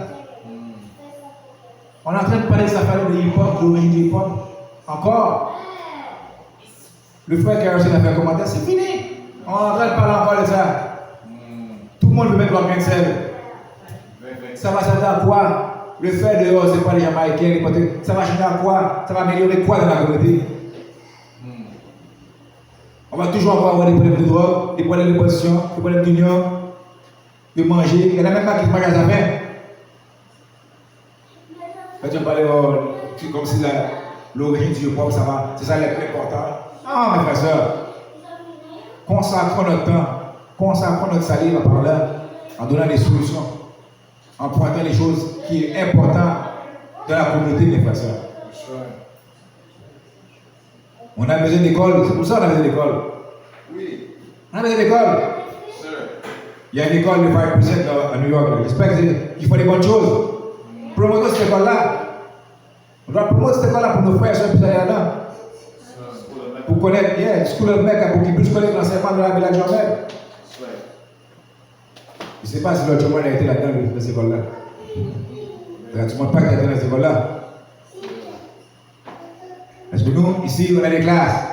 On est en train de parler de sa famille de hip-hop, de l'origine du hip-hop. Encore. Le frère qui a reçu l'affaire commentaire, c'est fini. On est en train de parler encore de ça. Tout le monde veut mettre leur grain de sel. Ça va changer à quoi? Le fait de, oh, c'est pas les Jamaïcains, les Portugais. Ça va changer à quoi? Ça va améliorer quoi dans la communauté? On va toujours avoir des problèmes de drogue, des problèmes de position, des problèmes d'union, de manger. Il y en a même pas qui se mangent à sa faim. Quand tu parles comme si l'origine du hip-hop, ça va, c'est ça le plus important. Ah, mes frères et sœurs, consacrons notre temps, consacrons notre salive en parlant, en donnant des solutions, en pointant les choses qui sont importantes dans la communauté, mes frères et sœurs. On a besoin d'école, c'est pour ça qu'on a besoin d'école. Oui. On a besoin d'école. Il y a une école de 5% à New York. J'espère qu'ils font des bonnes choses. Promoter cette école-là. On doit promouvoir cette école-là pour nos frères et soeurs qui sont là. Pour connaître, yeah, School of Mecca, pour qu'ils puissent connaître l'enseignement de la Villa Jamel. Je ne sais pas si l'autre jour, a été là-dedans, dans cette école-là. Tu ne montres pas qu'il a été dans cette école-là. Parce que nous, ici, on a des classes.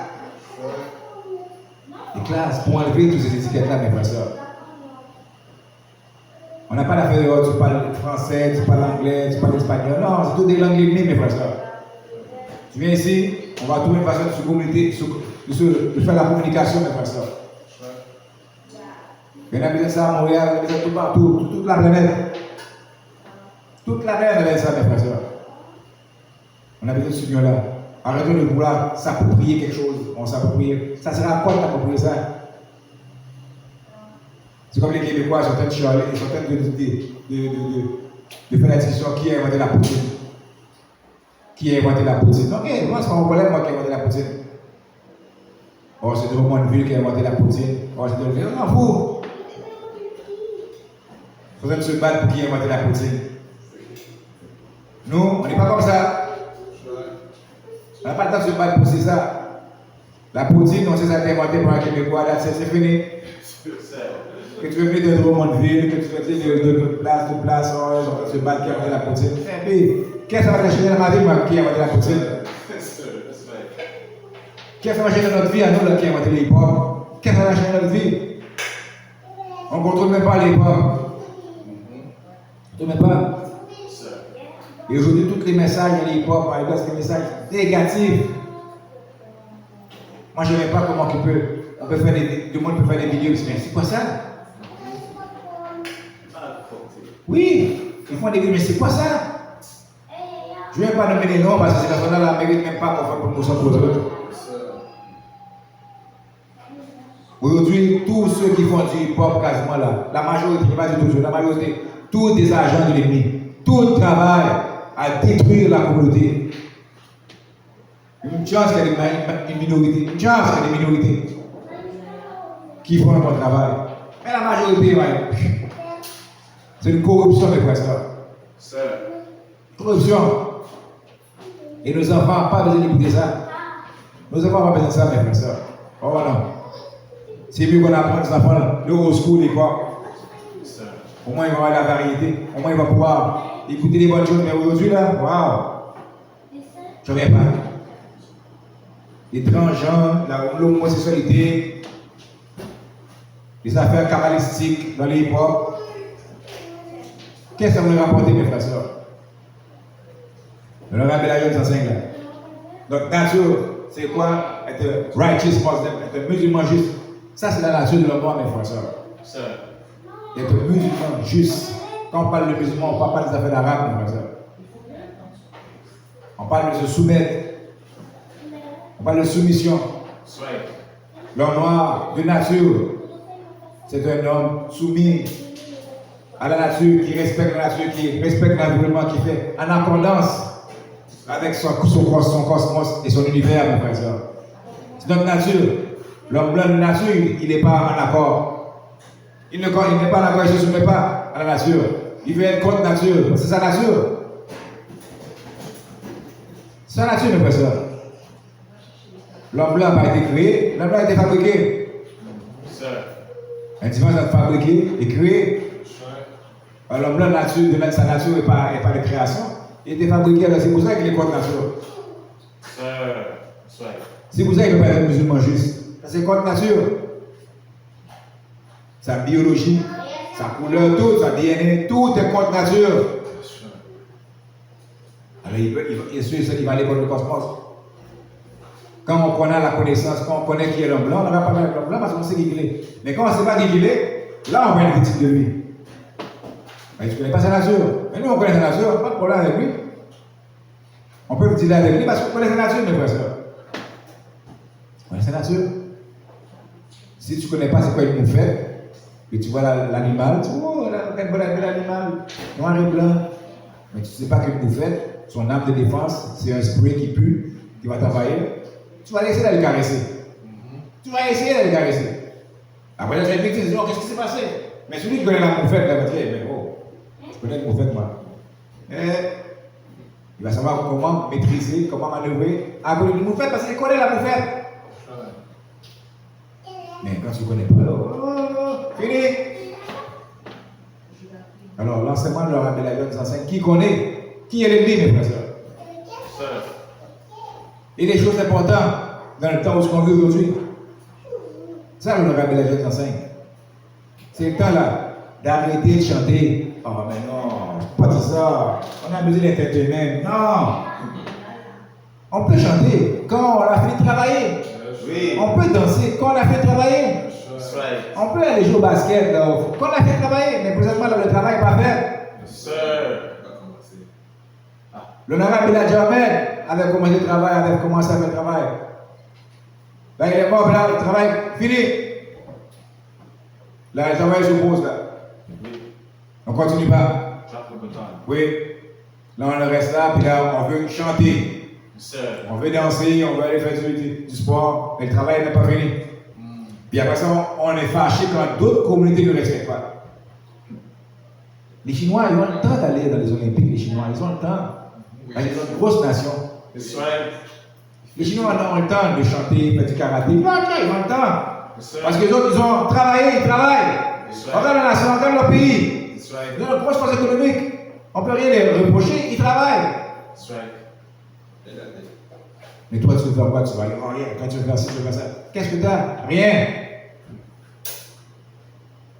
Des classes pour enlever toutes ces étiquettes-là, mes frères et sœurs. On n'a pas d'affaire de tu parles français, tu parles anglais, tu parles espagnol. Non, c'est toutes des langues libres, mes frères et sœurs. Tu viens ici, on va trouver une façon de se communiquer, de faire la communication, mes frères et sœurs. Il y en a besoin de ça à Montréal, il y en a besoin de tout partout, toute la planète. Toute la planète a besoin de ça, mes frères et sœurs. On a besoin de ce union-là. Arrêtons de vouloir s'approprier quelque chose. On s'approprie. Ça sert à quoi de t'approprier ça? C'est comme les Québécois sont en train de chialer, ils sont en train de faire la discussion qui a inventé la poutine. Qui a inventé la poutine? Ok, moi c'est pas mon problème, moi qui ai inventé la poutine. Oh, c'est de mon ville qui a inventé la poutine. Oh, c'est de on s'en fout. Il faut se battre pour qui a inventé la poutine. Nous, on n'est pas comme ça. On n'a pas le temps de se battre pour ça. La poutine, on sait ça a été inventé par un Québécois, c'est fini. que tu veux venir de Drummondville, que tu veux venir de place, on se battre qui a la poutine. Eh bien, qu'est-ce que ça va changer dans ma vie, moi, qui a la poutine? Yes, sir. That's right. Qu'est-ce que ça va changer dans notre vie à nous, là, qui a inventé les hip-hop? Qu'est-ce que ça va changer dans notre vie? On ne contrôle même pas les hip-hop. On ne contrôle même pas. Yes, sir. Et aujourd'hui, tous les messages de les hip-hop, par exemple, c'est des messages négatifs. Moi, je ne sais pas comment on peut faire du monde peut faire des vidéos, mais c'est quoi ça? Oui, ils font des vidéos, mais c'est quoi ça? Je ne vais pas nommer les noms parce que ces personnes-là ne méritent même pas qu'on fasse promotion pour eux. Aujourd'hui, tous ceux qui font du hip-hop quasiment là, la majorité, pas du tout, la majorité, tous des agents de l'ennemi, tout travail à détruire la communauté. Une chance qu'il y a une minorité, une chance qu'il y a des minorités qui font un bon travail. Mais la majorité, ouais, c'est une corruption, mes frères. Sir. Corruption. Et nos enfants n'ont pas besoin d'écouter ça. Nos enfants n'ont pas besoin de ça, mes frères. Oh non. C'est mieux qu'on apprenne aux enfants le old school et quoi. Sir. Au moins, ils vont avoir la variété. Au moins, ils vont pouvoir écouter les bonnes choses. Mais aujourd'hui, là, waouh. Je ne viens pas. Les transgenres, l'homosexualité, les affaires kabbalistiques dans les hip-hop. Qu'est-ce que ça vous rapporte, mes frères et sœurs? Le rabbin Belayon nous enseigne là. Donc, nature, c'est quoi? Être righteous Muslim, être musulman juste. Ça, c'est la nature de l'homme, mes frères et sœurs. Sir. Être musulman juste. Quand on parle de musulman, on ne parle pas des affaires d'arabe, mes frères et sœurs. On parle de se soumettre. On parle de soumission. That's right. L'homme noir de nature, c'est un homme soumis à la nature, qui respecte la nature, qui respecte l'environnement, qui fait en accordance avec son cosmos et son univers, mes frères et sœurs. C'est notre nature. L'homme blanc de nature, il n'est pas en accord. Il n'est pas en accord, il ne se soumet pas à la nature. Il veut être contre nature. C'est sa nature. C'est sa nature, mes frères et sœurs. L'homme blanc n'a pas été créé, l'homme blanc a été fabriqué. Sir. Un différence entre fabriqué et créé. L'homme blanc, de sa nature n'est pas de création. Il était fabriqué, c'est pour ça qu'il est contre nature. Sir. That's right. C'est pour ça qu'il ne peut pas être musulman juste. C'est contre nature. Sa biologie, sa couleur, tout, sa DNA, tout est contre nature. That's right. Alors il va aller contre le cosmos. Quand on connaît la connaissance, quand on connaît qui est l'homme blanc, on ne va pas avec l'homme blanc parce qu'on sait qui il est. Mais quand on ne sait pas qui il est, là on va être critique de lui. Mais tu ne connais pas sa nature. Mais nous on connaît sa nature, on n'a pas de problème avec lui. On peut dire avec lui parce qu'on connaît sa nature, mes frères et sœurs. On connaît sa nature. Si tu ne connais pas c'est quoi une moufette, et tu vois l'animal, tu dis oh, quel bel animal, noir et blanc. Mais tu ne sais pas qu'une moufette, son arme de défense, c'est un spray qui pue, qui va t'envahir. Tu vas essayer d'aller caresser. Tu vas essayer d'aller caresser. Après, tu vas être victime, tu dis, oh, qu'est-ce qui s'est passé? Mais celui qui connaît la moufette, il va dire, mais oh, je connais la moufette, moi. Il va savoir comment maîtriser, comment manœuvrer. Après, une moufette, parce qu'il connaît la moufette. Mais quand tu ne connais pas, alors, fini. Alors, l'enseignement de leur rabbin Belayon nous enseigne qui connaît, qui est l'ennemi, mes frères et sœurs. Sir. Et des choses importantes dans le temps où on vit aujourd'hui. Ça, le rabbin Belayon nous enseigne. C'est le temps là d'arrêter de chanter. Oh, mais non, pas tout ça. On a besoin d'entertainment. Non. On peut chanter quand on a fini de travailler. Oui. On peut danser quand on a fait travailler. That's right. On peut aller jouer au basket là, quand on a fait travailler, mais présentement le travail n'est pas fait. Sir. L'honorable Elijah Ahmed avait commencé le travail, avait commencé à faire le travail. Là, il est mort, là, le travail fini. Là, le travail se pose là. On continue pas. Drop the baton. Oui. Là, on reste là, puis là, on veut chanter. Sir. On veut danser, on veut aller faire du sport, mais le travail n'est pas fini. Puis après ça, on est fâché quand d'autres communautés ne respectent pas. Les Chinois, ils ont le temps d'aller dans les Olympiques, les Chinois, ils ont le temps. Ils sont une grosse nation. That's right. Les Chinois ont le temps de chanter, faire du karaté. Ils ont le temps. Yes, sir. Parce que les autres, ils ont travaillé, ils travaillent. That's On right. regarde la nation, on regarde le pays. That's right. Dans le grosse force économique, on ne peut rien les reprocher, ils travaillent. That's right. Mais toi, tu veux faire quoi? Tu vas aller en rien. Quand tu veux faire ci, tu veux faire ça. Qu'est-ce que tu as? Rien.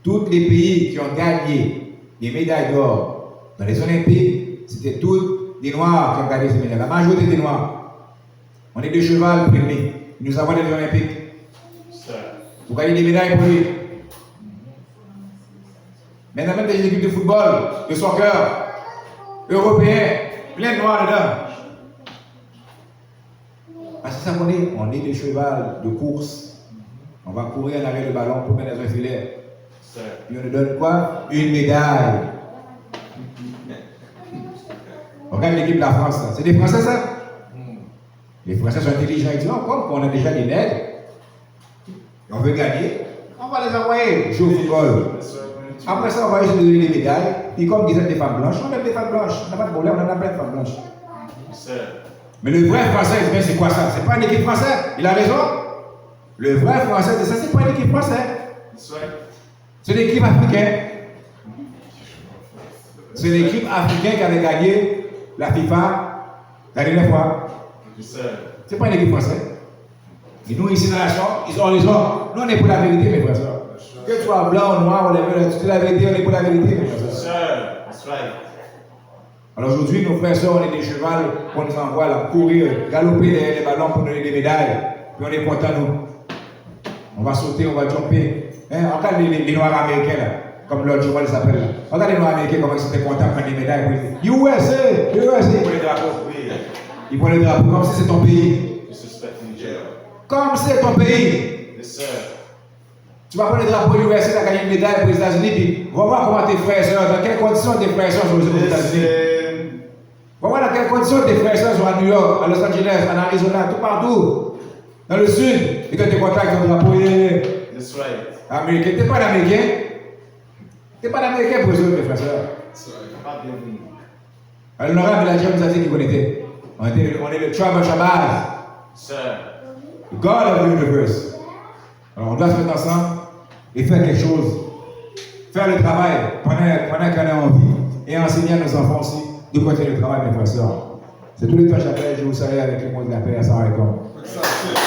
Tous les pays qui ont gagné des médailles d'or dans les Olympiques, c'était tous des Noirs qui ont gagné ces médailles. La majorité des Noirs. On est des chevals primés. Nous avons des Olympiques. Sir. Vous gagnez des médailles pour lui. Maintenant, même des équipes de football, de soccer, européens, plein de noirs dedans. Parce que ça qu'on est, on est des chevals de course. On va courir en arrière le ballon pour mettre dans un filet. Sir. Puis on nous donne quoi? Une médaille. On regarde l'équipe de la France, ça. C'est des Français, ça? Les Français sont intelligents, ils disent, oh, comme on a déjà des nègres, et on veut gagner, on va les envoyer jouer au football. That's right. Après ça, on va juste donner des médailles. Puis comme disaient des femmes blanches, on aime des femmes blanches. On n'a pas de problème, on en a plein de femmes blanches. Sir. Mais le vrai français, c'est quoi ça? C'est pas une équipe française. Il a raison. Le vrai français, c'est ça, c'est pas une équipe française. That's right. C'est une équipe africaine. C'est une équipe africaine qui avait gagné la FIFA la dernière fois. Yes, sir. C'est pas une équipe française. Et nous, ici dans la chambre, ils ont raison. Nous, on est pour la vérité, mes frères. Que tu sois blanc ou noir, tu dis la vérité, on est pour la vérité, mes frères. Sir. That's right. Alors aujourd'hui, nos frères et sœurs, on est des chevals qu'on nous envoie là, courir, galoper derrière les ballons pour donner des médailles. Puis on est contents, nous. On va sauter, on va jumper. Hein? Regarde les Noirs américains là, comme l'autre jour, ils s'appellent là. Regarde les Noirs américains, comment ils étaient contents de prendre des médailles. USA, USA, ils prennent les drapeaux. Oui. Ils prennent les drapeaux comme si c'est ton pays. Disrespecting jail. Comme si c'est ton pays. Yes, sir. Tu vas prendre le drapeau USA, tu as gagné une médaille pour les États-Unis, puis va voir comment tes frères et sœurs, dans quelles conditions tes frères et sœurs sont aux États-Unis. Listen. Va voir dans quelles conditions tes frères et sœurs sont à New York, à Los Angeles, en Arizona, tout partout. Dans le sud, et toi tu es content avec ton drapeau That's right. américain. Tu n'es pas l'américain. Tu n'es pas l'américain pour les autres, mes frères et sœurs. Pas bienvenue. Alors, Laurent Belanger nous a dit qu'on était. On est le Tribe of Shabazz, Sir. the God of the universe. Alors, on doit se mettre ensemble et faire quelque chose. Faire le travail pendant qu'on a envie et enseigner à nos enfants aussi de continuer le travail, mes frères et sœurs. C'est tous les temps que j'appelle, je vous salue avec le mot de la paix. Assalamu alaikum.